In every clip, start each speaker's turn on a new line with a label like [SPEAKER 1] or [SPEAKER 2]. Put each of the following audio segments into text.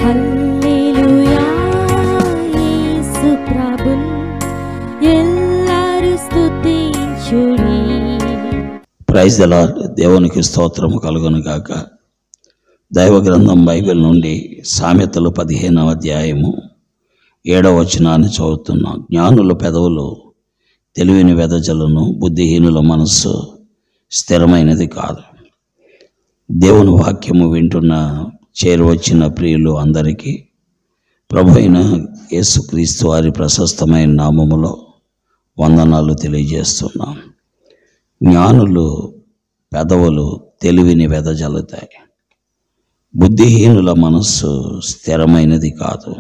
[SPEAKER 1] హల్లెలూయా యేసు ప్రభున్ ఎల్లరు స్తుతించుడి.
[SPEAKER 2] Praise the lord. దేవునికి స్తోత్రము కలుగును గాక. దైవ గ్రంథం బైబిల్ నుండి సామెతలు 15వ అధ్యాయము 7వ వచనాన్ని చదువుతున్నాం. జ్ఞానుల పెదవులు తెలివిని వెదజలను, బుద్ధిహీనుల మనస్సు స్థిరమైనది కాదు. దేవుని వాక్యము వింటున్న చేరువచ్చిన ప్రియులు అందరికీ ప్రభు అయిన యేసుక్రీస్తు వారి ప్రశస్తమైన నామములో వందనాలు తెలియజేస్తున్నాం. జ్ఞానులు పెదవులు తెలివిని వెదజల్లుతాయి, బుద్ధిహీనుల మనస్సు స్థిరమైనది కాదు.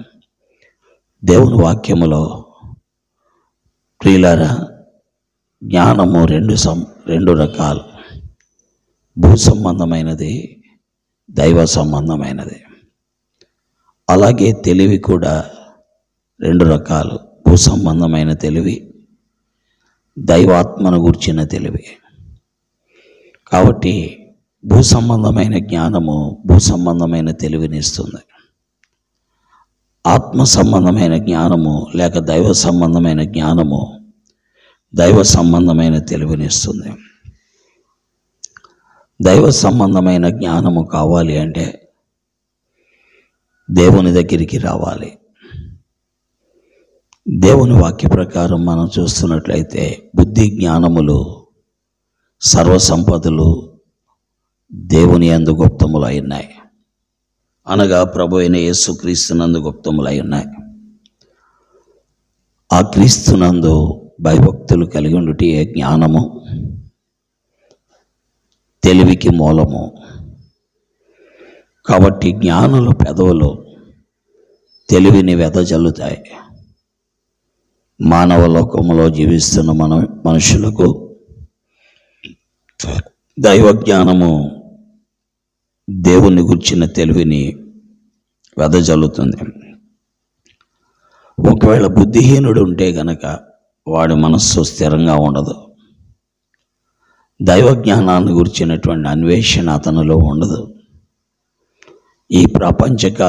[SPEAKER 2] దేవుని వాక్యములో ప్రియులారా, జ్ఞానము రెండు రకాలు. భూ సంబంధమైనది, దైవ సంబంధమైనది. అలాగే తెలివి కూడా రెండు రకాలు. భూ సంబంధమైన తెలివి, దైవాత్మను గూర్చిన తెలివి. కాబట్టి భూ సంబంధమైన జ్ఞానము భూ సంబంధమైన తెలివిని ఇస్తుంది. ఆత్మ సంబంధమైన జ్ఞానము లేక దైవ సంబంధమైన జ్ఞానము దైవ సంబంధమైన తెలివినిస్తుంది. దైవ సంబంధమైన జ్ఞానము కావాలి అంటే దేవుని దగ్గరికి రావాలి. దేవుని వాక్య ప్రకారం మనం చూస్తున్నట్లయితే బుద్ధి జ్ఞానములు సర్వసంపదలు దేవుని యందు గుప్తములై ఉన్నాయి, అనగా ప్రభు అయిన యేసుక్రీస్తునందు గుప్తములై ఉన్నాయి. ఆ క్రీస్తునందు భయభక్తులు కలిగి ఉండుటే జ్ఞానము, తెలివికి మూలము. కాబట్టి జ్ఞానుల పెదవులు తెలివిని వెదజల్లుతాయి. మానవ లోకములో జీవిస్తున్న మనుషులకు దైవ జ్ఞానము దేవుని గుర్చిన తెలివిని వెదజల్లుతుంది. ఒకవేళ బుద్ధిహీనుడు ఉంటే గనక వాడి మనస్సు స్థిరంగా ఉండదు. దైవ జ్ఞానాన్ని గురించినటువంటి అన్వేషణ అతనిలో ఉండదు. ఈ ప్రాపంచిక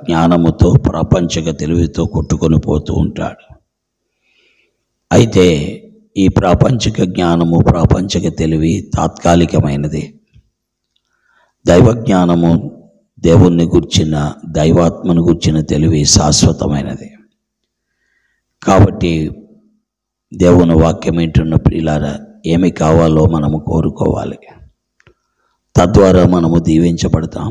[SPEAKER 2] జ్ఞానముతో, ప్రాపంచిక తెలివితో కొట్టుకొని పోతూ ఉంటాడు. అయితే ఈ ప్రాపంచిక జ్ఞానము, ప్రాపంచిక తెలివి తాత్కాలికమైనది. దైవ జ్ఞానము, దేవుణ్ణి గుర్చిన, దైవాత్మను గుర్చిన తెలివి శాశ్వతమైనది. కాబట్టి దేవుని వాక్యం వింటున్న ప్రియులారా, ఏమి కావాలో మనము కోరుకోవాలి. తద్వారా మనము దీవించబడతాం,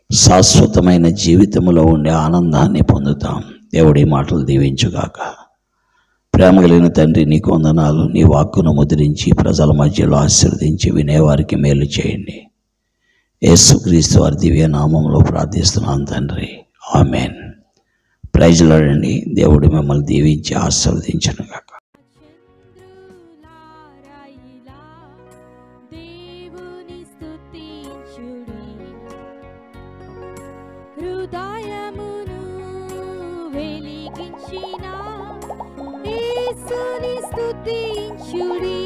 [SPEAKER 2] శాశ్వతమైన జీవితంలో ఉండే ఆనందాన్ని పొందుతాం. దేవుడి మాటలు దీవించుగాక. ప్రేమ కలిగిన తండ్రి, నీకు వందనాలు. నీ వాక్కును ముద్రించి ప్రజల మధ్యలో ఆశీర్వదించి వినేవారికి మేలు చేయండి. యేసుక్రీస్తు వారి దివ్య నామంలో ప్రార్థిస్తున్నాను తండ్రి, ఆమెన్. Praise lord. దేవుడు మిమ్మల్ని దీవించి ఆశీర్వదించును గాక.
[SPEAKER 1] దేవుని స్తుతించుడి, హృదయమును వెలిగించిన యేసుని స్తుతించుడి.